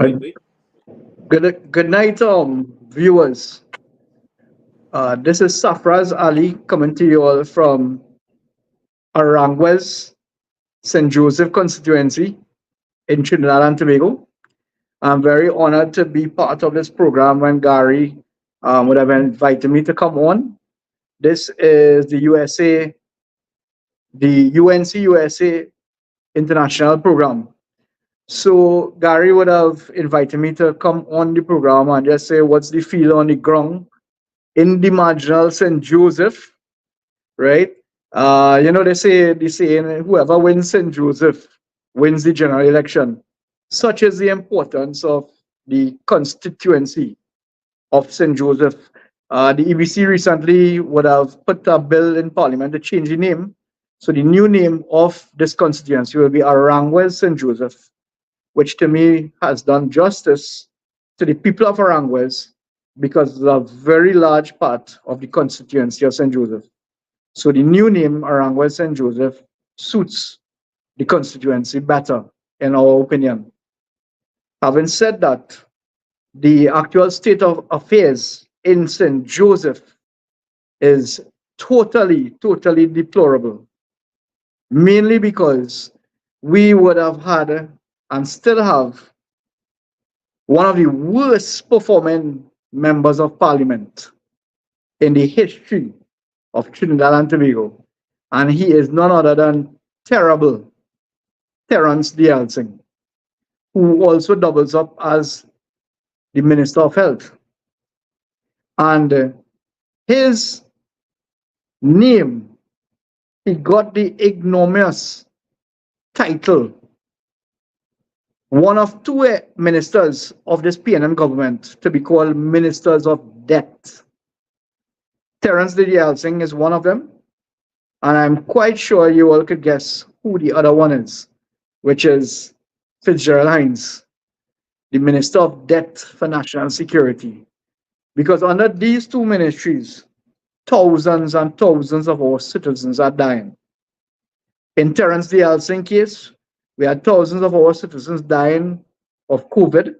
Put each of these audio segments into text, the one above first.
Uh, good night, viewers. This is Safraz Ali coming to you all from Aranguez, St. Joseph constituency in Trinidad and Tobago. I'm very honored to be part of this program when Gary would have invited me to come on. This is the USA, the UNC USA International Program. So Gary would have invited me to come on the program and just say what's the feel on the ground in the marginal St. Joseph, right? They say whoever wins St. Joseph wins the general election. Such is the importance of the constituency of St. Joseph. The EBC recently would have put a bill in Parliament to change the name. So the new name of this constituency will be Aranguez St. Joseph, which to me has done justice to the people of Aranguez because it's a very large part of the constituency of St. Joseph. So the new name, Aranguez St. Joseph, suits the constituency better, in our opinion. Having said that, the actual state of affairs in St. Joseph is totally deplorable, mainly because we would have had and still have one of the worst performing members of parliament in the history of Trinidad and Tobago. And he is none other than terrible Terence Singh, who also doubles up as the Minister of Health. And his name, he got the ignominious title, one of two ministers of this PNM government to be called Ministers of Death. Terence Singh is one of them, and I'm quite sure you all could guess who the other one is, which is Fitzgerald Hines, the Minister of Death for National Security. Because under these two ministries, thousands and thousands of our citizens are dying. In Terence Singh case, we had thousands of our citizens dying of COVID,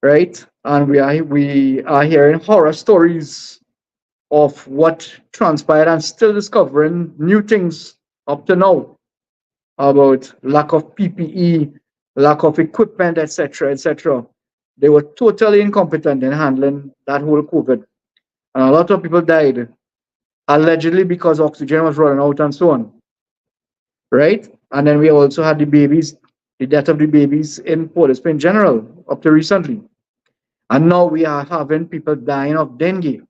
right? And we are hearing horror stories of what transpired and still discovering new things up to now about lack of PPE, lack of equipment, etc., etc. They were totally incompetent in handling that whole COVID. And a lot of people died, allegedly because oxygen was running out and so on, right? And then we also had the babies, the death of the babies in Port in general up to recently. And now we are having people dying of dengue.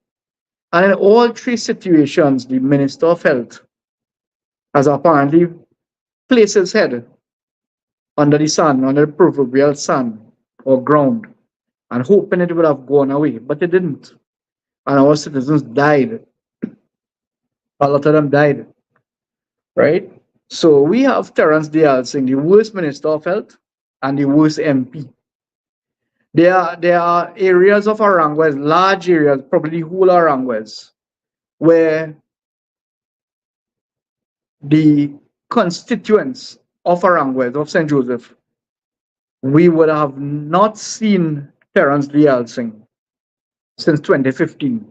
And in all three situations, the Minister of Health has apparently placed his head under the sun, under the proverbial sun or ground, and hoping it would have gone away, but it didn't. And our citizens died. A lot of them died, right? So we have Terence Singh, the worst Minister of Health and the worst MP. There are areas of Aranguez, large areas, probably whole Aranguez, where the constituents of Aranguez, of St. Joseph, we would have not seen Terence Singh since 2015.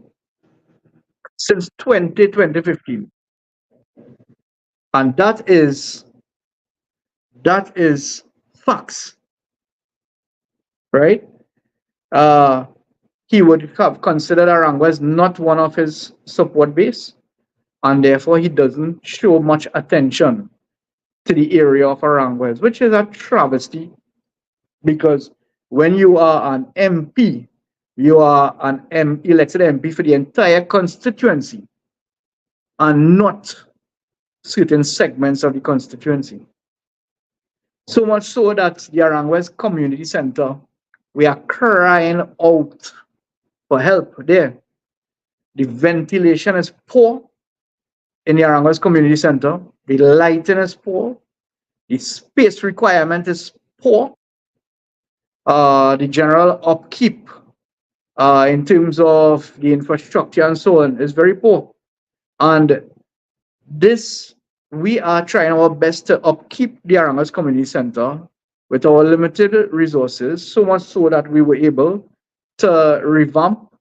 Since 2015. And that is facts, right? He would have considered Aranguez not one of his support base, and therefore he doesn't show much attention to the area of Aranguez, which is a travesty, because when you are an MP, you are an elected MP for the entire constituency and not certain segments of the constituency. So much so that the Aranguez Community Center, we are crying out for help there. The ventilation is poor in the Aranguez Community Center. The lighting is poor. The space requirement is poor. The general upkeep in terms of the infrastructure and so on is very poor. And this, we are trying our best to upkeep the Aranguez Community Center with our limited resources, so much so that we were able to revamp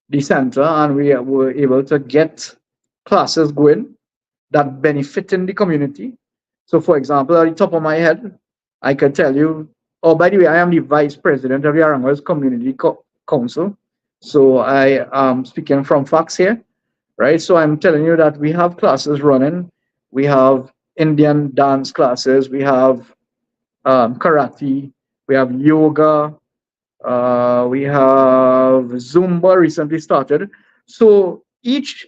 the center and we were able to get classes going that benefit in the community. So, for example, at the top of my head, I can tell you, oh, by the way, I am the vice president of the Aranguez Community Council. So I am speaking from facts here, right? So I'm telling you that we have classes running. We have Indian dance classes. We have karate. We have yoga. We have Zumba recently started. So each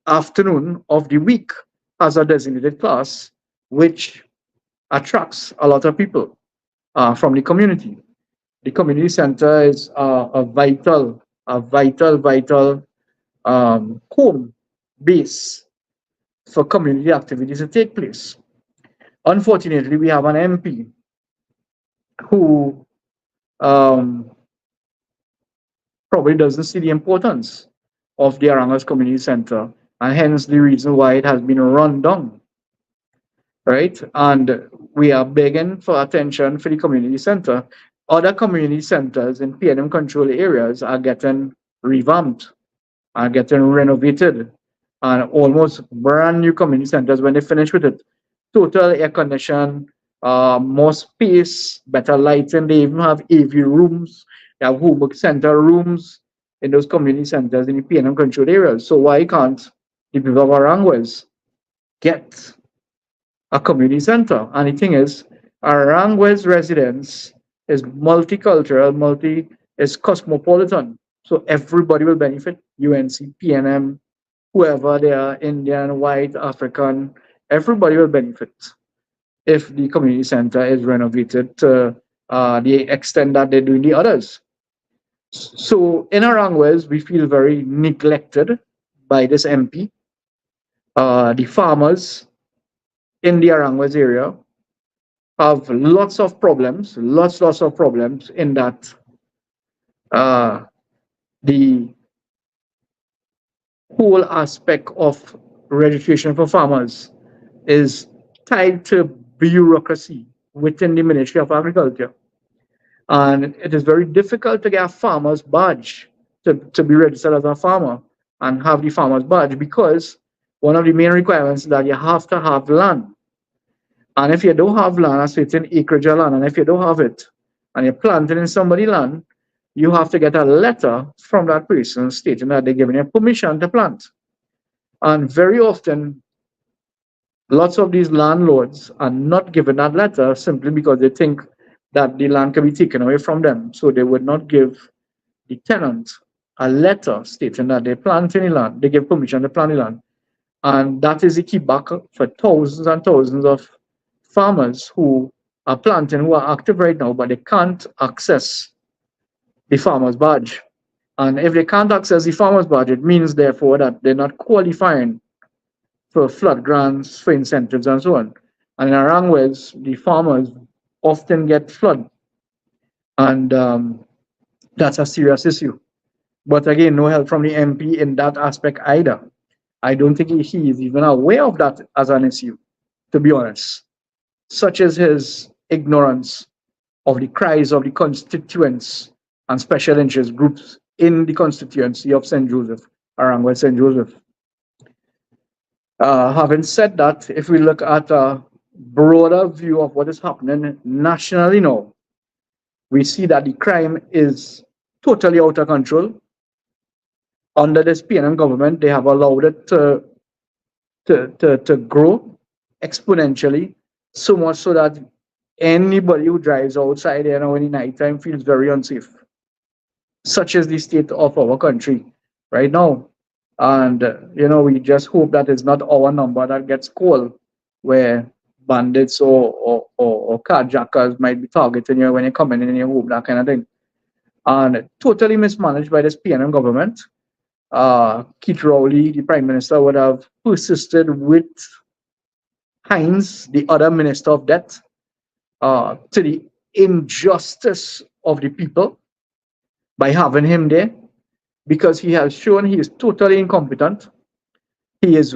afternoon of the week has a designated class, which attracts a lot of people from the community. The community center is vital home base for community activities to take place. Unfortunately, we have an MP who um, probably doesn't see the importance of the Arangas Community Center, and hence the reason why it has been run down, right? And we are begging for attention for the community center. Other community centers in PNM control areas are getting revamped, are getting renovated, and almost brand new community centers when they finish with it. Total air condition, more space, better lighting. They even have AV rooms, they have homework center rooms in those community centers in the PNM controlled areas. So why can't the people of Aranguez get a community center? And the thing is, Aranguez residents is multicultural, is cosmopolitan. So everybody will benefit. UNC, PNM, whoever they are, Indian, white, African, everybody will benefit if the community center is renovated to the extent that they're doing the others. So in Aranguez, we feel very neglected by this MP. The farmers in the Aranguez area have lots of problems in that uh, the whole aspect of registration for farmers is tied to bureaucracy within the Ministry of Agriculture. And it is very difficult to get a farmer's badge to be registered as a farmer and have the farmer's badge because one of the main requirements is that you have to have land. And if you don't have land, a certain acreage of land, and if you don't have it, and you're planting in somebody's land, you have to get a letter from that person stating that they're giving you permission to plant. And very often, lots of these landlords are not given that letter simply because they think that the land can be taken away from them. So they would not give the tenant a letter stating that they plant any land, they give permission to plant the land. And that is the key back for thousands and thousands of farmers who are planting, who are active right now, but they can't access the farmer's badge. And if they can't access the farmer's badge, it means therefore that they're not qualifying for flood grants, for incentives, and so on. And in Aranguez, the farmers often get flood, and that's a serious issue. But again, no help from the MP in that aspect either. I don't think he is even aware of that as an issue, to be honest. Such is his ignorance of the cries of the constituents and special interest groups in the constituency of St. Joseph, Aranguez St. Joseph. Having said that, if we look at a broader view of what is happening nationally now, we see that the crime is totally out of control. Under this PNM government, they have allowed it to grow exponentially, so much so that anybody who drives outside there now in the nighttime feels very unsafe. Such is the state of our country right now. And, we just hope that it's not our number that gets called, where bandits or carjackers might be targeting you when you're coming in your home, that kind of thing. And totally mismanaged by this PNM government. Keith Rowley, the Prime Minister, would have persisted with Hines, the other Minister of Debt, to the injustice of the people by having him there, because he has shown he is totally incompetent. He's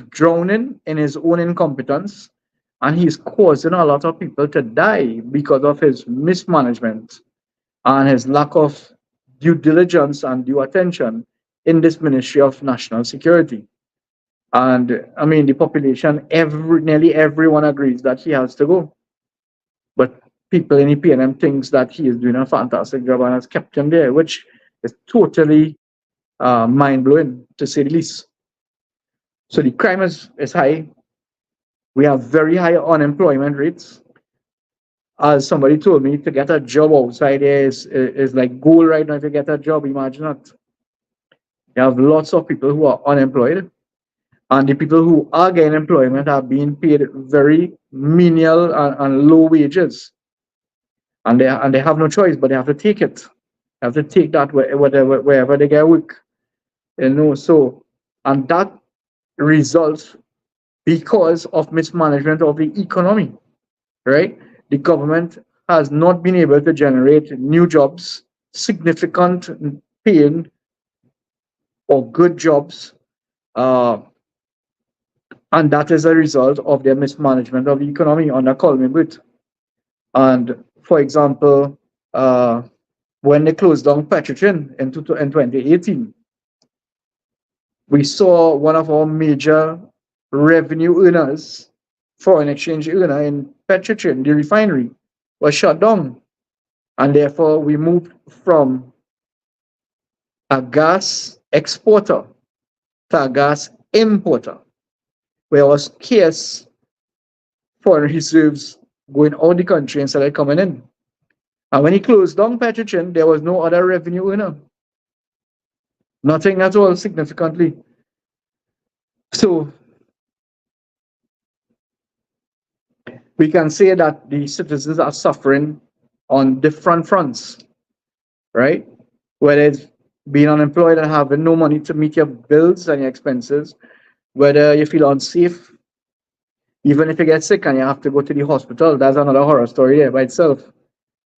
drowning in his own incompetence, and he's causing a lot of people to die because of his mismanagement and his lack of due diligence and due attention in this Ministry of National Security. And I mean, the population, nearly everyone agrees that he has to go. But people in EPNM thinks that he is doing a fantastic job and has kept him there, which is totally mind blowing to say the least. So the crime is high. We have very high unemployment rates. As somebody told me, to get a job outside there is like gold right now. If you get a job, imagine that. You have lots of people who are unemployed, and the people who are getting employment are being paid very menial and low wages, and they have no choice, but they have to take it. They have to take that wherever they get work, So, and that results because of mismanagement of the economy, right? The government has not been able to generate new jobs, significant paying or good jobs, uh, and that is a result of their mismanagement of the economy under Colmy Britt. And for example, when they closed down Petrotrin in 2018, we saw one of our major revenue earners, foreign exchange earner in Petrotrin, the refinery, was shut down. And therefore, we moved from a gas exporter to a gas importer, where was scarce foreign reserves going out the country instead of coming in. And when he closed down Petrotrin, there was no other revenue earner. Nothing at all significantly. So we can say that the citizens are suffering on different fronts, right? Whether it's being unemployed and having no money to meet your bills and your expenses, whether you feel unsafe, even if you get sick and you have to go to the hospital, that's another horror story there by itself.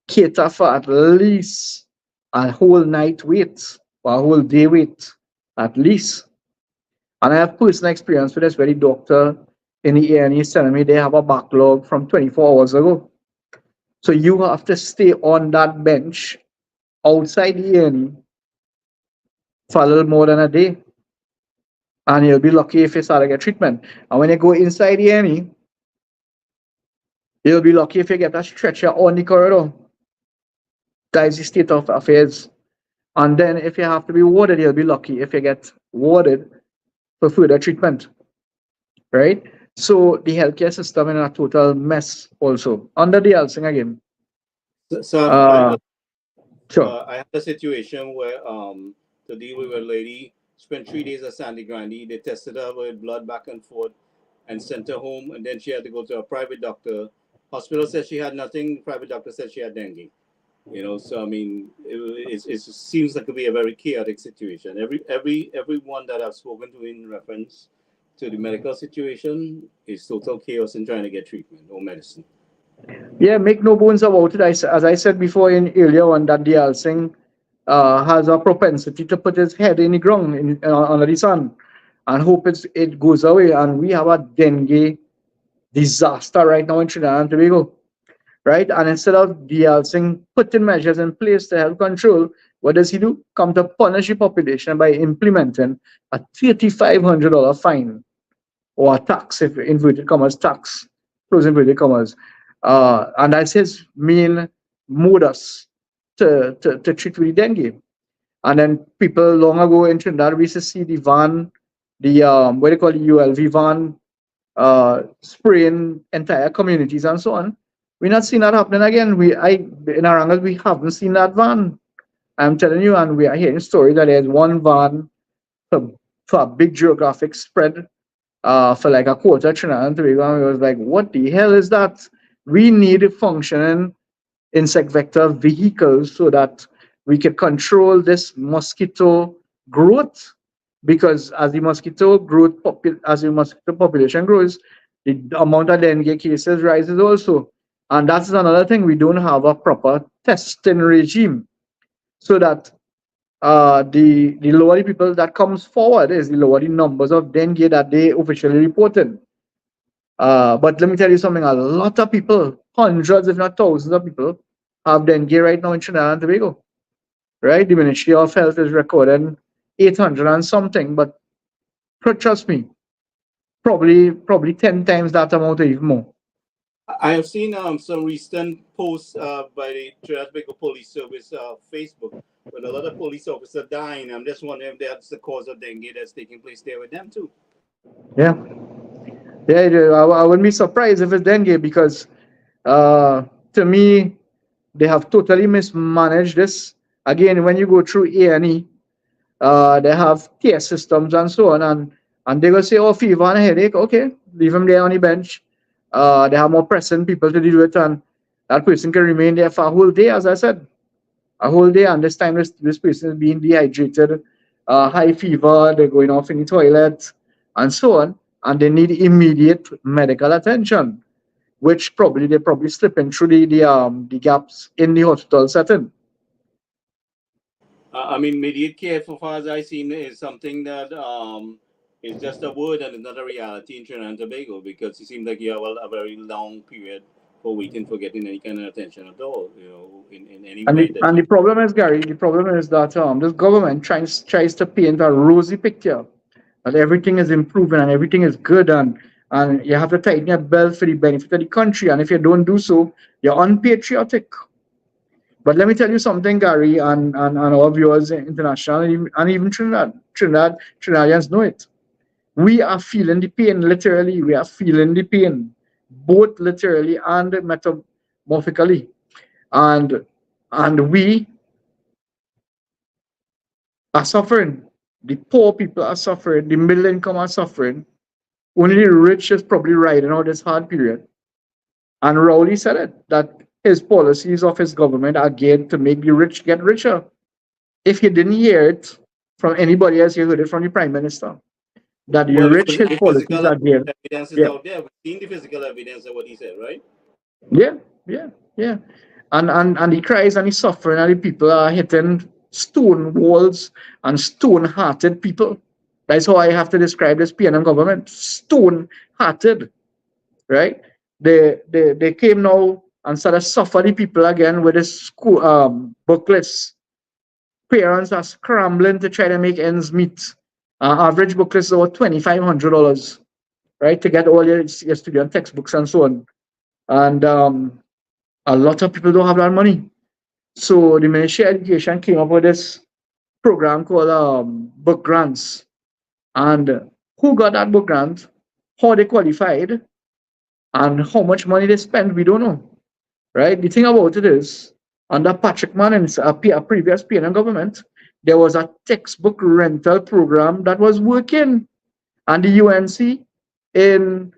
Cater for at least a whole night wait or a whole day wait, at least. And I have personal experience with this where the doctor in the A&E is telling me they have a backlog from 24 hours ago. So you have to stay on that bench outside the A&E for a little more than a day. And you'll be lucky if you start to get treatment. And when you go inside the A&E, you'll be lucky if you get a stretcher on the corridor. That is the state of affairs. And then if you have to be warded, you'll be lucky if you get warded for further treatment. Right? So the healthcare system in a total mess also. Under the Helsing again. So Sure. I had a situation where to deal with a lady spent 3 days at Sandy Grande. They tested her with blood back and forth and sent her home, and then she had to go to a private doctor. Hospital said she had nothing. Private doctor said she had dengue. So I mean, it seems like to be a very chaotic situation. Everyone that I've spoken to in reference to the medical situation is total chaos in trying to get treatment or medicine. Yeah, make no bones about it. As I said before in earlier one, that the Singh has a propensity to put his head in the ground under the sun and hope it goes away. And we have a dengue disaster right now in Trinidad and Tobago, right? And instead of the Singh putting measures in place to help control, what does he do? Come to punish the population by implementing a $3,500 fine or a tax, if inverted commas, tax, close inverted commas. And that's his main modus to treat with dengue. And then people long ago in Trinidad, we used to see the van, the what they call the ULV van, spraying entire communities and so on. We're not seeing that happening again. In our angles, we haven't seen that van. I'm telling you, and we are hearing stories that there's one van for, for a big geographic spread for like a quarter Trinidad and Tobago. And we was like, what the hell is that? We need functioning insect vector vehicles so that we can control this mosquito growth. Because as the mosquito growth, as the mosquito population grows, the amount of dengue cases rises also. And that's another thing. We don't have a proper testing regime, so that the lower the people that comes forward is the lower the numbers of dengue that they officially reported. But let me tell you something, a lot of people, hundreds, if not thousands of people, have dengue right now in Trinidad and Tobago. Right? The Ministry of Health is recording 800 and something, but trust me, probably 10 times that amount or even more. I have seen some recent posts by the Trinidad Tobago Police Service Facebook with a lot of police officers dying. I'm just wondering if that's the cause of dengue that's taking place there with them too. Yeah, yeah, I wouldn't be surprised if it's dengue because uh, to me, they have totally mismanaged this. Again, when you go through A&E, they have care systems and so on, and they will say, "Oh, fever and a headache, okay, leave him there on the bench." They have more pressing people to deal with, and that person can remain there for a whole day, as I said, a whole day. And this time, this person is being dehydrated, high fever, they're going off in the toilet, and so on, and they need immediate medical attention, which probably they're probably slipping through the gaps in the hospital setting. I mean, immediate care, for far as I've seen, is something that is just a word and it's not a reality in Trinidad and Tobago because it seems like you have a very long period for waiting for getting any kind of attention at all, in any And way the, that and you. the problem is, Gary, the problem is that this government tries to paint a rosy picture that everything is improving and everything is good, and you have to tighten your belt for the benefit of the country. And if you don't do so, you're unpatriotic. But let me tell you something, Gary, and our viewers international and even Trinidadians know it. We are feeling the pain, literally. We are feeling the pain, both literally and metamorphically. And and we are suffering. The poor people are suffering. The middle income are suffering. Only the rich is probably riding out this hard period. And Rowley said it that his policies of his government are geared to make the rich get richer. If you didn't hear it from anybody else, you heard it from the prime minister. That the Well, rich, his the policies physical are geared. evidence is Yeah, out there. We've seen the physical evidence of what he said, right? yeah, yeah, yeah. And he cries and he's suffering, and the people are hitting stone walls and stone hearted people. That's how I have to describe this PNM government. Stone hearted, right? They came now and started suffering people again with this school booklets. Parents are scrambling to try to make ends meet. Average booklets is about $2,500, right, to get all your student textbooks and so on. And a lot of people don't have that money. So the Ministry of Education came up with this program called book grants. And who got that book grant, how they qualified, and how much money they spent, we don't know. Right? The thing about it is, under Patrick Mann and a previous PNM government, there was a textbook rental program that was working. And the UNC, in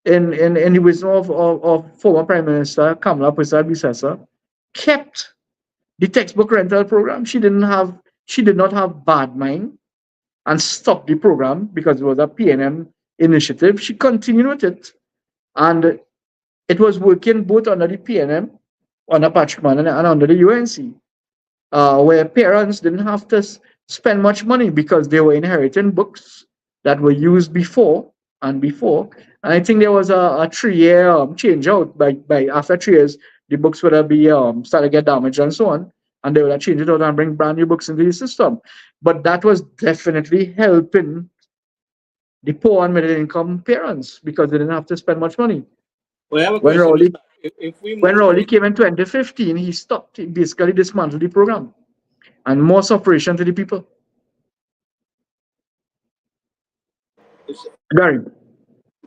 in the wisdom of former Prime Minister Kamala Prasad-Bissessar, kept the textbook rental program. She did not have bad mind and stopped the program because it was a PNM initiative. She continued with it, and it was working both under the PNM, under Patrick Mann, and under the UNC, where parents didn't have to spend much money because they were inheriting books that were used before and before. And I think there was a 3 year change out. By after 3 years, the books would have be start to get damaged and so on, and they would have changed it out and bring brand new books into the system. But that was definitely helping the poor and middle income parents because they didn't have to spend much money. Well, I have a When question, Rowley Mr. If we when move Rowley in, came in 2015, he stopped, he basically dismantled the program and more separation to the people. Gary.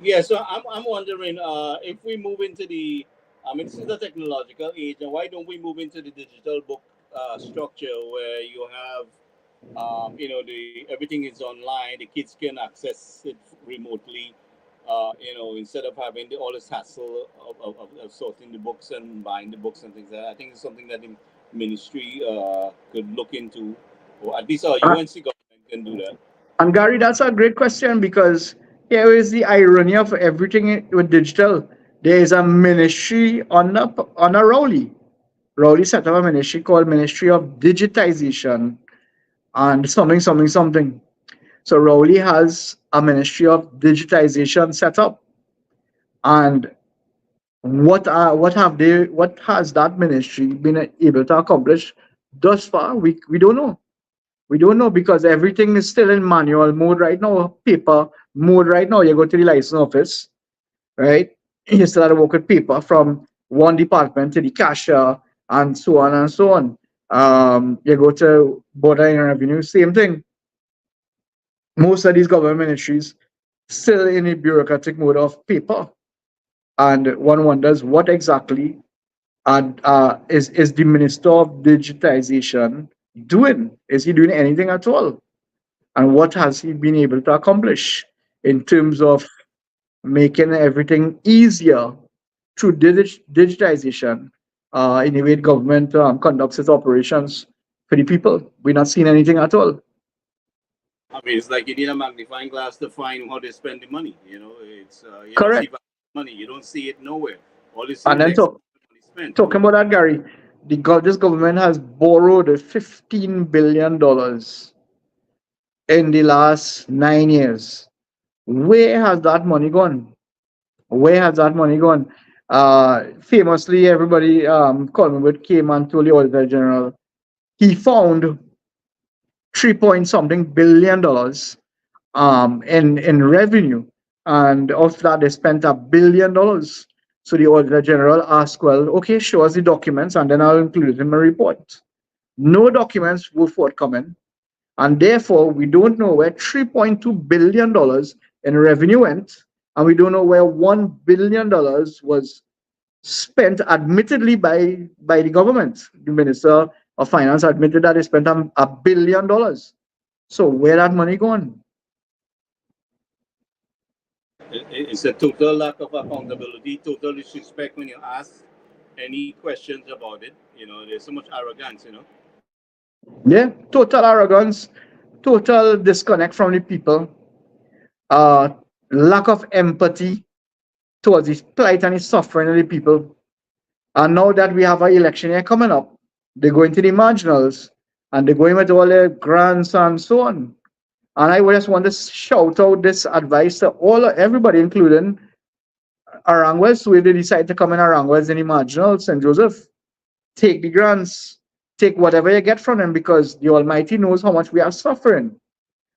yeah, so I'm wondering if we move into the, I mean, this is the technological age, and why don't we move into the digital book structure where you have, the everything is online, the kids can access it remotely, instead of having all this hassle of sorting the books and buying the books and things like that. I think it's something that the ministry could look into, or at least our Uh, UNC government can do that. and Gary, that's a great question because here is the irony of everything with digital. There is a ministry on a Rowley. Rowley set up a ministry called Ministry of Digitization and something, something, something. So Rowley has a Ministry of Digitization set up. And what has that ministry been able to accomplish thus far? We don't know. We don't know because everything is still in manual mode right now, paper mode right now. You go to the license office, right? You still have to work with paper from one department to the cashier and so on and so on. You go to border and revenue, same thing. Most of these government ministries still in a bureaucratic mode of paper. And one wonders what exactly is the Minister of Digitization doing? Is he doing anything at all? And what has he been able to accomplish in terms of making everything easier through digitization in the way government conducts its operations for the people? We're not seeing anything at all. I mean, it's like you need a magnifying glass to find how they spend the money. It's you don't see Correct. money, you don't see it nowhere. All you see And is then X money spent. talking about that, Gary, this government has borrowed $15 billion in the last 9 years. Where has that money gone? Where has that money gone? Famously, everybody Collinwood came and told the Auditor General he found 3 point something $billion in revenue, and of that they spent $1 billion. So the Auditor General asked, "Well, okay, show us the documents, and then I'll include it in my report." No documents were forthcoming, and therefore we don't know where $3.2 billion in revenue went, and we don't know where $1 billion was spent, admittedly by the government. The Minister of Finance admitted that they spent $1 billion. So where that money gone? It's a total lack of accountability, total disrespect when you ask any questions about it. There's so much arrogance. Yeah, total arrogance, total disconnect from the people, uh, lack of empathy towards the plight and the suffering of the people. And now that we have an election year coming up, they go into the marginals and they're going with all their grants and so on. And I just want to shout out this advice to everybody, including Arangwes, so if they decide to come in Arangwes in the marginals, St. Joseph, take the grants, take whatever you get from them because the Almighty knows how much we are suffering.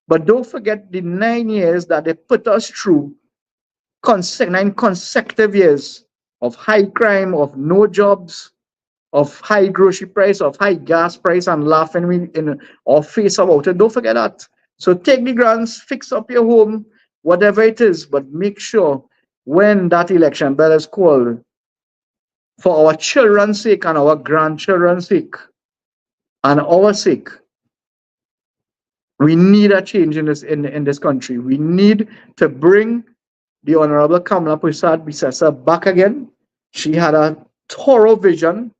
But don't forget the 9 years that they put us through, 9 consecutive years of high crime, of no jobs, of high grocery price, of high gas price, and laughing in our face about it. Don't forget that. So take the grants, fix up your home, whatever it is, but make sure when that election bell is called, for our children's sake and our grandchildren's sake and our sake, we need a change in this country. We need to bring the Honorable Kamala Prasad Bisesa back again. She had a thorough vision,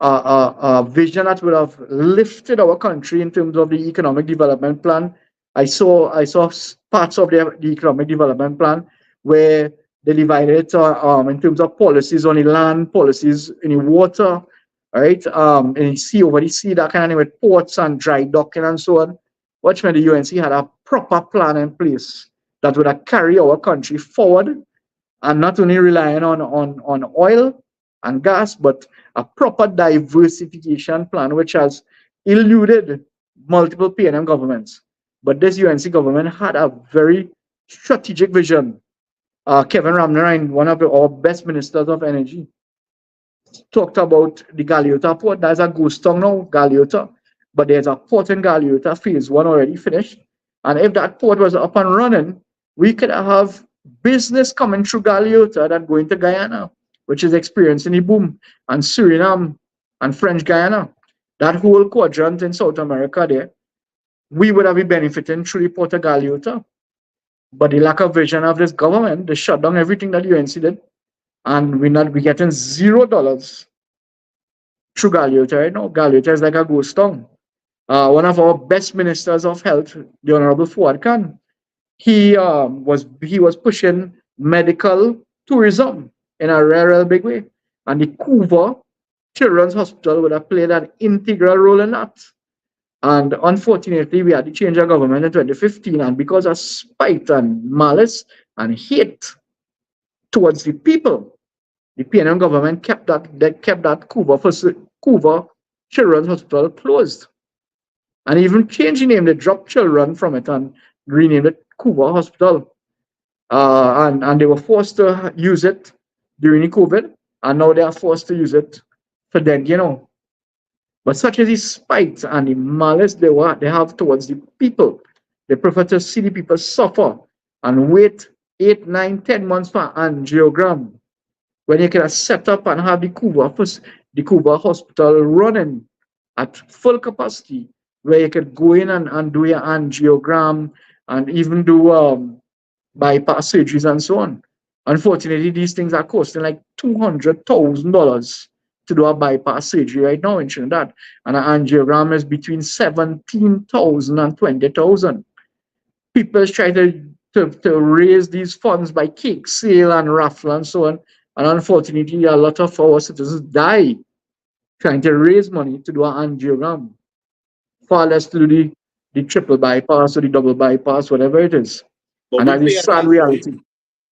a vision that would have lifted our country in terms of the economic development plan. I saw parts of the economic development plan where they divided it in terms of policies on the land, policies in the water, right? And the sea, over the sea, that kind of thing, with ports and dry docking and so on. Watch when the UNC had a proper plan in place that would have carry our country forward and not only relying on oil and gas, but a proper diversification plan which has eluded multiple PNM governments. But this UNC government had a very strategic vision. Kevin Ramnarine, one of our best ministers of energy, talked about the Galiota port. That's a ghost town now, Galiota. But there's a port in Galiota, phase one already finished. And if that port was up and running, we could have business coming through Galiota that going to Guyana, which is experiencing a boom, and Suriname and French Guyana. That whole quadrant in South America there, we would have been benefiting through the port of Galiota. But the lack of vision of this government, they shut down everything that UNC did, and we're getting $0 through Galiota right now. Galiota is like a ghost town. One of our best ministers of health, the Honorable Fuad Khan, he was pushing medical tourism in a real big way, and the Cuba Children's Hospital would have played an integral role in that. And unfortunately, we had to change our government in 2015, and because of spite and malice and hate, towards the people. The PNM government kept that Cuba Children's Hospital closed, and even changed the name. They dropped children from it and renamed it Cuba Hospital. And they were forced to use it during the COVID, and now they are forced to use it for then. But such is the spite and the malice they have towards the people. They prefer to see the people suffer and wait 8, 9, 10 months for angiogram when you can set up and have the Cuba hospital running at full capacity, where you could go in and do your angiogram and even do bypass surgeries and so on. Unfortunately, these things are costing like $200,000 to do a bypass surgery right now in Trinidad, and an angiogram is between 17,000 and 20,000. People try to raise these funds by cake sale and raffle and so on, and unfortunately, a lot of our citizens die trying to raise money to do an angiogram, far less to do the triple bypass or the double bypass, whatever it is. But And we that pay is a sad tax. reality.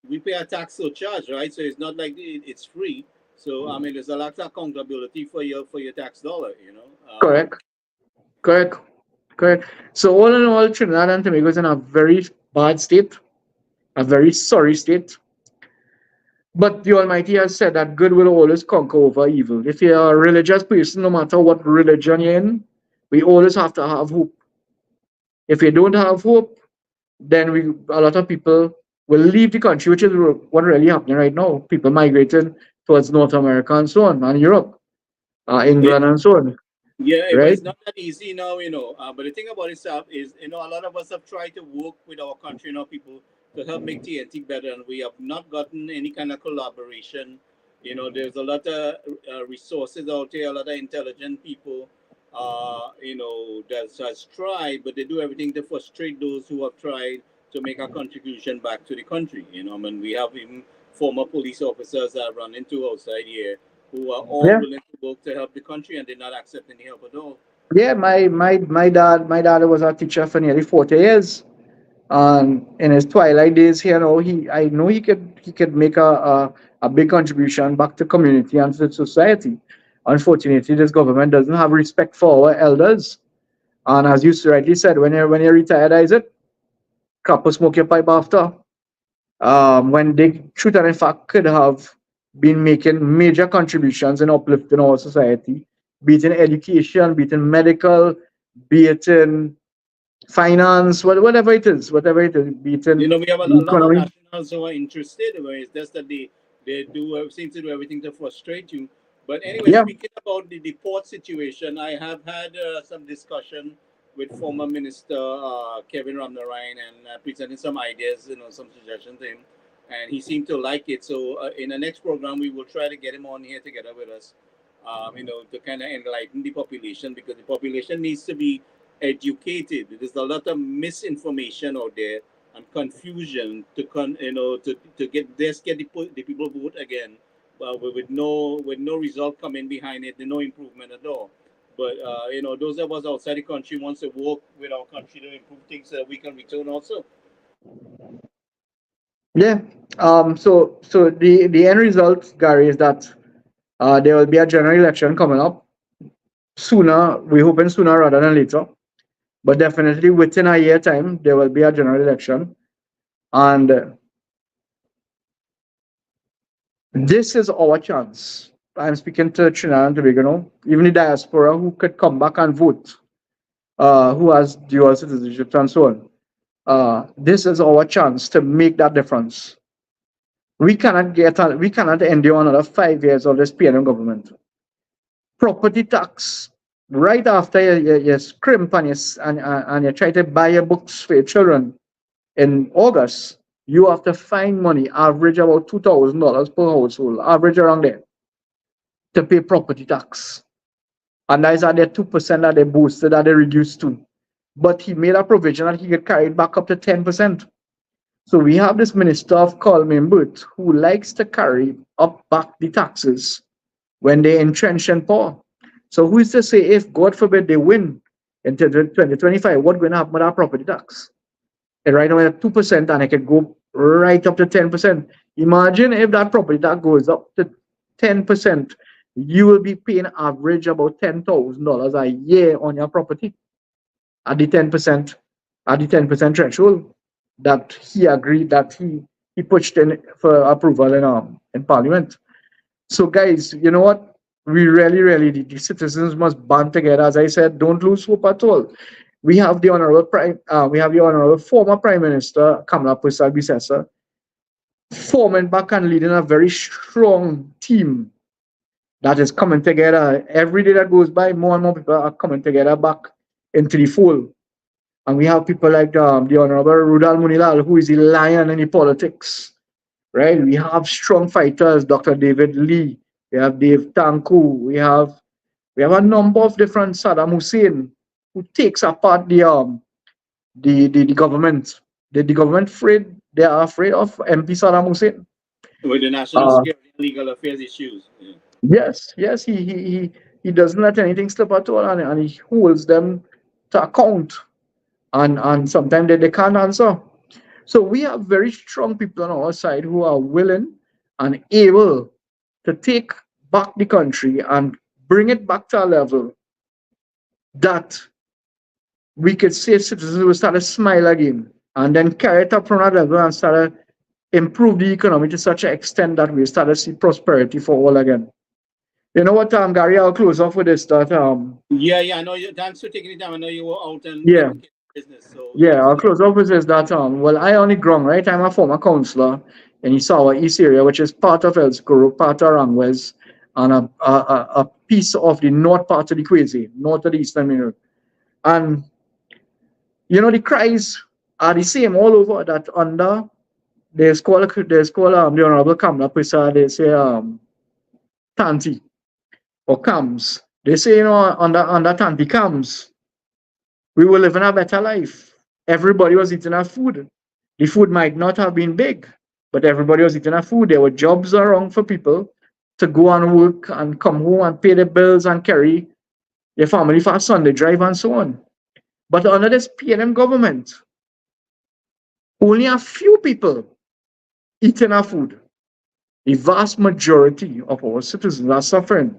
We pay a tax surcharge, right? So it's not like it's free. So I mean, there's a lot of accountability for your tax dollar. Correct, correct, correct. So all in all, Trinidad and Tobago is in a very bad state, a very sorry state. But the Almighty has said that good will always conquer over evil. If you're a religious person, no matter what religion you're in, we always have to have hope. If you don't have hope, then a lot of people will leave the country, which is what really happening right now. People migrating towards North America and so on, and Europe, England and so on, Yeah, but right? it's not that easy now, But the thing about it, Sab, is, a lot of us have tried to work with our country, people to help make TNT better, and we have not gotten any kind of collaboration. There's a lot of resources out there, a lot of intelligent people, that has tried, but they do everything to frustrate those who have tried to make a contribution back to the country. I mean, we have even former police officers that run into outside here who are all Yeah, willing to work to help the country and did not accept any help at all. yeah. My dad was a teacher for nearly 40 years, and in his twilight days here, I know he could make a big contribution back to community and to society. Unfortunately, this government doesn't have respect for our elders, and as you rightly said, when you're retired, is it couple smoke your pipe after. When they should and in fact could have been making major contributions in uplifting our society, be it in education, be it in medical, be it in finance, whatever it is, be it in We have a, the a lot of economy. nationals who are interested, where it's just that they seem to do everything to frustrate you. But anyway, Yeah, speaking about the port situation, I have had some discussion with former Minister Kevin Ramnarayan and presented some ideas, some suggestions to him, and he seemed to like it. So in the next program, we will try to get him on here together with us, to kind of enlighten the population, because the population needs to be educated. There's a lot of misinformation out there and confusion to get the people vote again, with no result coming behind it, no improvement at all. But those of us outside the country wants to work with our country to improve things so that we can return also. yeah. So the end result, Gary, is that there will be a general election coming up sooner. We're hoping sooner rather than later, but definitely within a year time there will be a general election, and this is our chance. I'm speaking to Trinidad and Tobago, even the diaspora who could come back and vote, who has dual citizenship and so on. This is our chance to make that difference. We cannot endure another 5 years of this PNM government. Property tax, right after you scrimp and you try to buy your books for your children in August, you have to find money, average about $2,000 per household, average around there, to pay property tax. And that is at the 2% that they boosted, that they reduced to. But he made a provision that he could carry it back up to 10%. So we have this minister of Colmimbut who likes to carry up back the taxes when they entrench in power. So who is to say if, God forbid, they win in 2025, what's going to happen with our property tax? And right now at 2%, and it could go right up to 10%. Imagine if that property that goes up to 10%, you will be paying average about $10,000 a year on your property at the 10%, at the 10% threshold that he agreed, that he pushed in for approval in Parliament. So, guys, you know what? We really, really, the citizens must band together. As I said, don't lose hope at all. We have the honorable former Prime Minister Kamala Prasad Bisesa forming back and leading a very strong team that is coming together. Every day that goes by, more and more people are coming together back into the fold. And we have people like the Honorable Rudal Munilal, who is the lion in the politics, right? We have strong fighters, Dr. David Lee, we have Dave Tanku, we have a number of different Saddam Hussein who takes apart the government. The government afraid, they are afraid of MP Saddam Hussein. With the national Uh, security and legal affairs issues. Yeah. yes, yes, he doesn't let anything slip at all, and he holds them to account, and sometimes they can't answer. So we have very strong people on our side who are willing and able to take back the country and bring it back to a level that we could say citizens will start to smile again, and then carry it up from that level and start to improve the economy to such an extent that we start to see prosperity for all again. You know what, Gary, I'll close off with this, that Yeah. I know you. Thanks for taking the time. I know you were out and yeah, taking care of business. So yeah, thanks I'll again. close off with this, that well, I on the ground, right? I'm a former councillor in the Sawa East area, which is part of Elskoro, part of Rangwes, and a piece of the north part of the Kwezi, north of the Eastern Mineral. And the cries are the same all over, that under there's called the Honorable Kamla Prasad, they say Tanti or Kams. They say, under Tanti Kams, we were living a better life. Everybody was eating our food. The food might not have been big, but everybody was eating our food. There were jobs around for people to go and work and come home and pay their bills and carry their family for a Sunday drive and so on. But under this PNM government, only a few people eating our food. The vast majority of our citizens are suffering.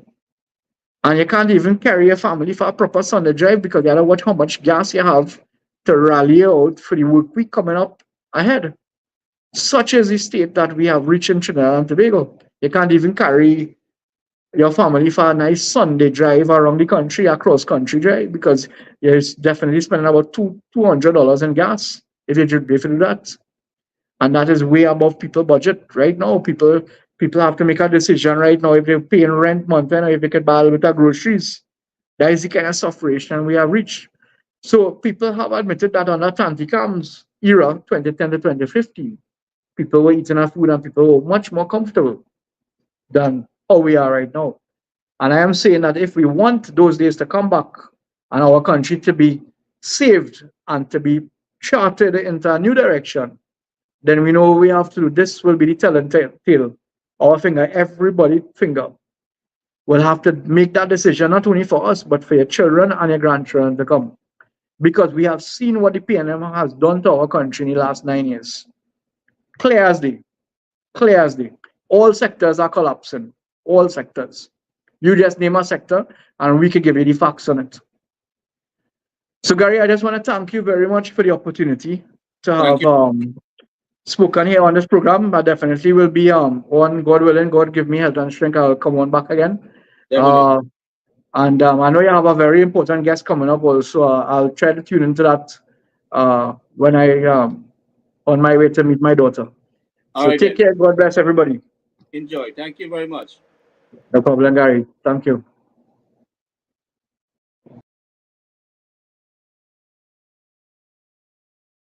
And you can't even carry your family for a proper Sunday drive because you don't know what how much gas you have to rally out for the work week coming up ahead. Such is the state that we have reached in Trinidad and Tobago. You can't even carry your family for a nice Sunday drive around the country, a cross country drive, because you're definitely spending about $200 in gas if you do that. And that is way above people budget right now. People have to make a decision right now if they're paying rent month and if they can buy with their groceries. That is the kind of sufferation we have reached. So people have admitted that under Tanticam's era, 2010 to 2015, people were eating our food and people were much more comfortable than how we are right now. And I am saying that if we want those days to come back and our country to be saved and to be charted into a new direction, then we know we have to do. This will be the telling tale. Our finger, everybody finger, will have to make that decision not only for us, but for your children and your grandchildren to come. Because we have seen what the PNM has done to our country in the last 9 years. Clear as day. Clear as day. All sectors are collapsing. All sectors. You just name a sector and we can give you the facts on it. So Gary, I just want to thank you very much for the opportunity to Thank have you. spoken here on this program. I definitely will be on, God willing, God give me health and strength, I'll come on back again. Definitely. And I know you have a very important guest coming up also. I'll try to tune into that when I on my way to meet my daughter. All So right take then. care. God bless everybody. Enjoy. Thank you very much. No problem, Gary. Thank you.